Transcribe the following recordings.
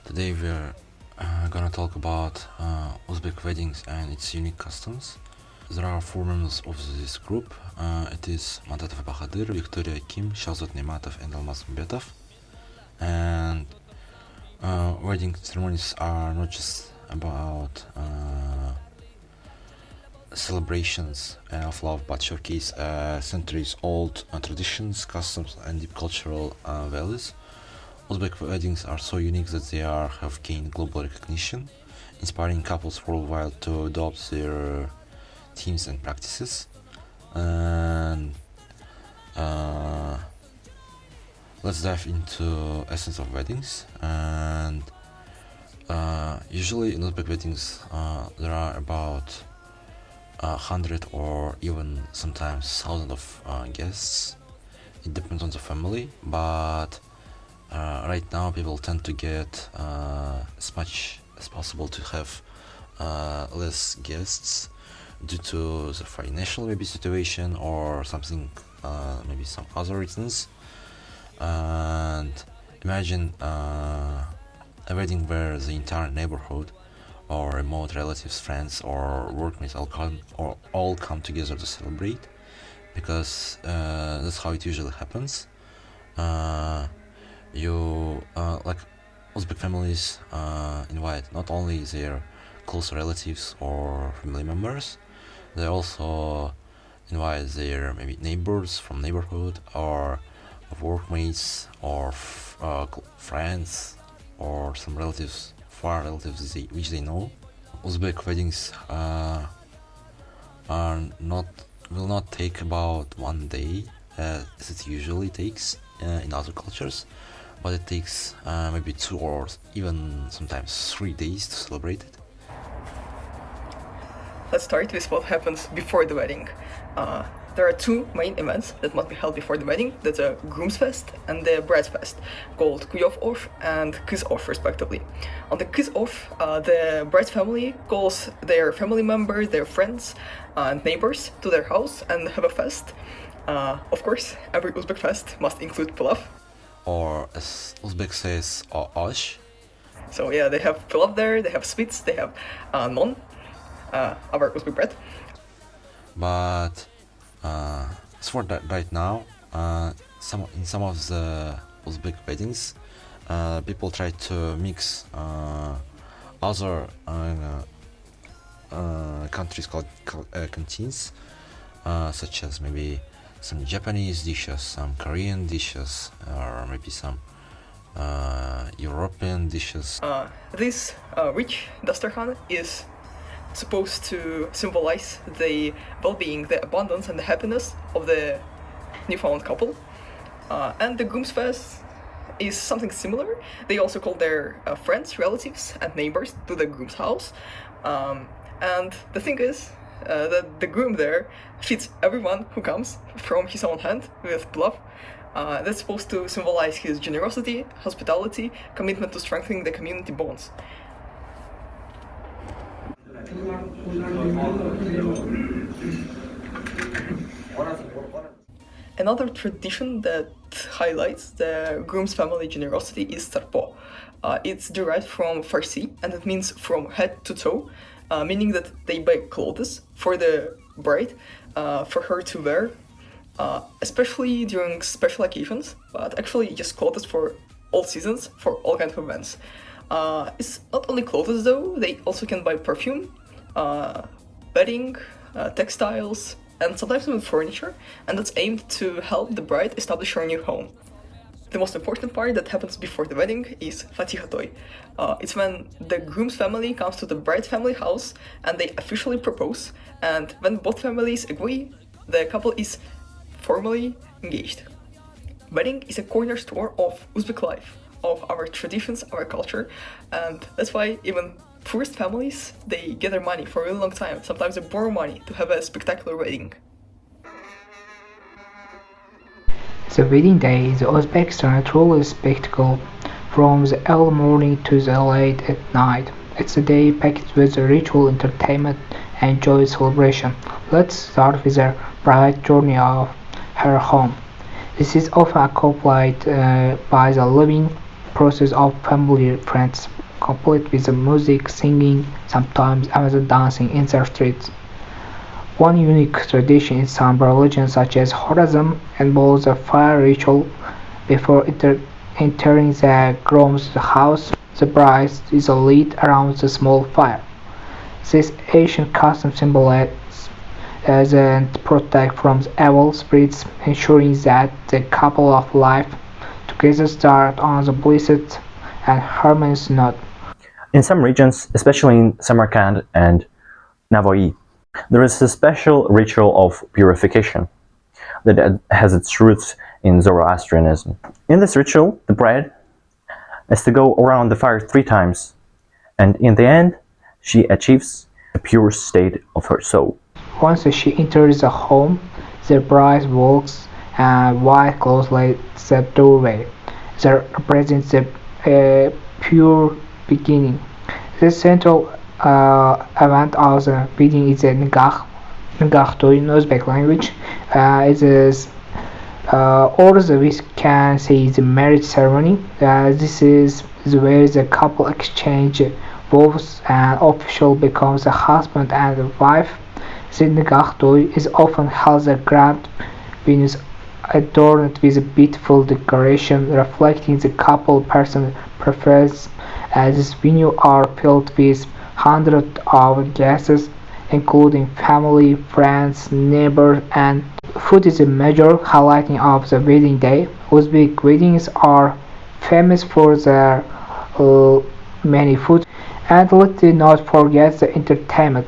Today we're gonna talk about Uzbek weddings and its unique customs. There are four members of this group. It is Mantatov Bahadir, Victoria Kim, Shahzad Nematov, and Almaz Mbetov. And wedding ceremonies are not just about celebrations of love, but showcase centuries-old traditions, customs, and deep cultural values. Uzbek weddings are so unique that they have gained global recognition, inspiring couples worldwide to adopt their themes and practices. And let's dive into essence of weddings. And usually in Uzbek weddings, there are about 100 or even sometimes thousands of guests. It depends on the family, but right now people tend to get as much as possible to have less guests due to the financial maybe situation or something, maybe some other reasons. And imagine a wedding where the entire neighborhood or remote relatives, friends, or workmates all come together to celebrate, because that's how it usually happens. Like Uzbek families invite not only their close relatives or family members, they also invite their maybe neighbors from neighborhood or workmates or friends or some relatives, far relatives which they know. Uzbek weddings will not take about one day as it usually takes in other cultures, but it takes maybe 2 or even sometimes 3 days to celebrate it. Let's start with what happens before the wedding. There are two main events that must be held before the wedding. That's a groom's fest and the bride's fest, called Kuyov Off and Kız Off respectively. On the Kız Off, the bride's family calls their family members, their friends and neighbors to their house and have a fest. Of course, every Uzbek fest must include pilav. Or as Uzbek says, osh. So yeah, they have pilav there, they have sweets, they have non, our Uzbek bread. But as for that right now, in some of the Uzbek weddings, people try to mix other countries called canteens, such as maybe some Japanese dishes, some Korean dishes, or maybe some European dishes. This rich dasturkhan is supposed to symbolize the well-being, the abundance and the happiness of the newfound couple. And the groom's fest is something similar. They also call their friends, relatives and neighbors to the groom's house. And the thing is that the groom there feeds everyone who comes from his own hand with pilav. That's supposed to symbolize his generosity, hospitality, commitment to strengthening the community bonds. Another tradition that highlights the groom's family generosity is sarpo. It's derived from Farsi and it means from head to toe, meaning that they buy clothes for the bride, for her to wear, especially during special occasions, but actually just clothes for all seasons, for all kinds of events. It's not only clothes though, they also can buy perfume, bedding, textiles, and sometimes even furniture, and that's aimed to help the bride establish her new home. The most important part that happens before the wedding is Fatihatoy. It's when the groom's family comes to the bride's family house and they officially propose, and when both families agree, the couple is formally engaged. Wedding is a cornerstone of Uzbek life, of our traditions, our culture, and that's why even poorest families, they gather money for a really long time. Sometimes they borrow money to have a spectacular wedding. The wedding day is Uzbekistan a truly spectacle, from the early morning to the late at night. It's a day packed with ritual entertainment and joyous celebration. Let's start with the bride journey of her home. This is often accompanied by the living process of family friends, complete with the music, singing, sometimes even dancing in the streets. One unique tradition in some religions such as Judaism involves a fire ritual before entering the groom's house. The bride is lit around the small fire. This ancient custom symbolizes and protect from evil spirits, ensuring that the couple of life together start on the blessed and harmonious note. In some regions, especially in Samarkand and Navoi, there is a special ritual of purification that has its roots in Zoroastrianism. In this ritual, the bride has to go around the fire 3 times, and in the end, she achieves a pure state of her soul. Once she enters the home, the bride walks and white clothes light the doorway. That represents the pure beginning. The central event of the wedding is the nikah. Nikah in Uzbek language. It is or we can say the marriage ceremony. This is where the couple exchange vows and official becomes a husband and wife. The nikah is often held at grand venues adorned with a beautiful decoration reflecting the couple person preference. This venue are filled with hundreds of guests including family, friends, neighbors, and food is a major highlighting of the wedding day. Uzbek weddings are famous for their many food, and let's not forget the entertainment.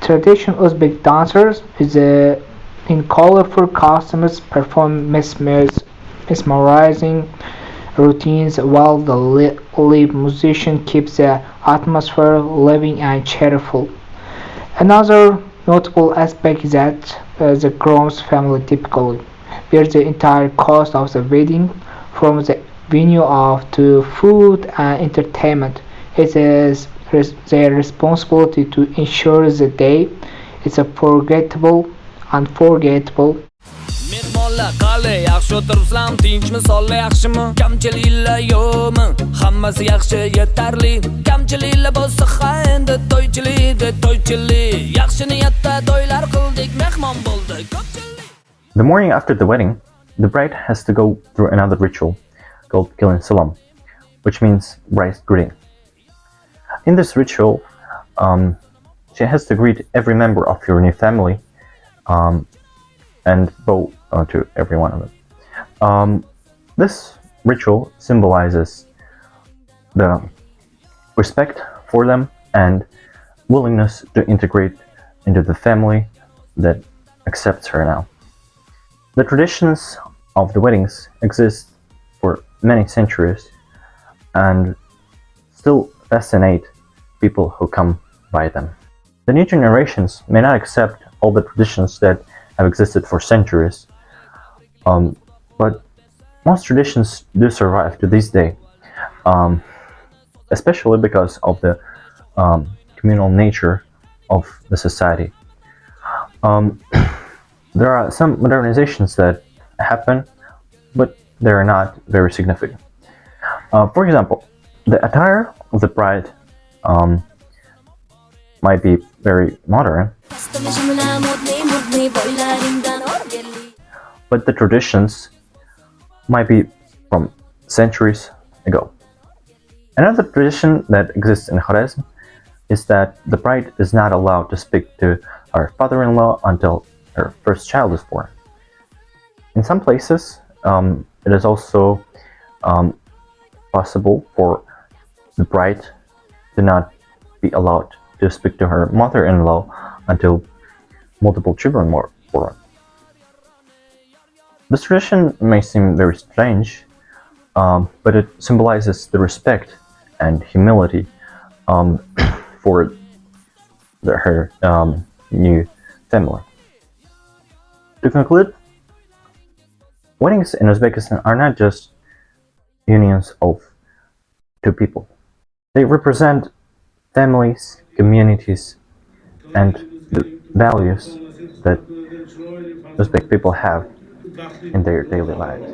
Traditional Uzbek dancers is in colorful costumes perform mesmerizing routines while the live musician keeps the atmosphere living and cheerful. Another notable aspect is that the groom's family typically bears the entire cost of the wedding, from the venue of to food and entertainment. It is their responsibility to ensure the day is unforgettable. Mehmonlar qalay, yaxshi o'tiribsizlarmi, tinchmi, sonlar yaxshimi? Kamchiliklar yo'qmi? Hammasi yaxshi, yetarli. Kamchiliklar bo'lsa, ha endi to'ychilik. Yaxshi niyatda to'ylar qildik, mehmon bo'ldi ko'pchilik. The morning after the wedding, the bride has to go through another ritual called Kilin Salam, which means bride's greeting. In this ritual, she has to greet every member of your new family and bow to every one of them. This ritual symbolizes the respect for them and willingness to integrate into the family that accepts her now. The traditions of the weddings exist for many centuries and still fascinate people who come by them. The new generations may not accept all the traditions that have existed for centuries, but most traditions do survive to this day, especially because of the communal nature of the society. There are some modernizations that happen, but they are not very significant. For example, the attire of the bride might be very modern, but the traditions might be from centuries ago. Another tradition that exists in Khwarezm is that the bride is not allowed to speak to her father-in-law until her first child is born. In some places, it is also possible for the bride to not be allowed to speak to her mother-in-law until multiple children were born. This tradition may seem very strange, but it symbolizes the respect and humility for her new family. To conclude, weddings in Uzbekistan are not just unions of two people. They represent families, communities, and the values that Uzbek people have in their daily lives.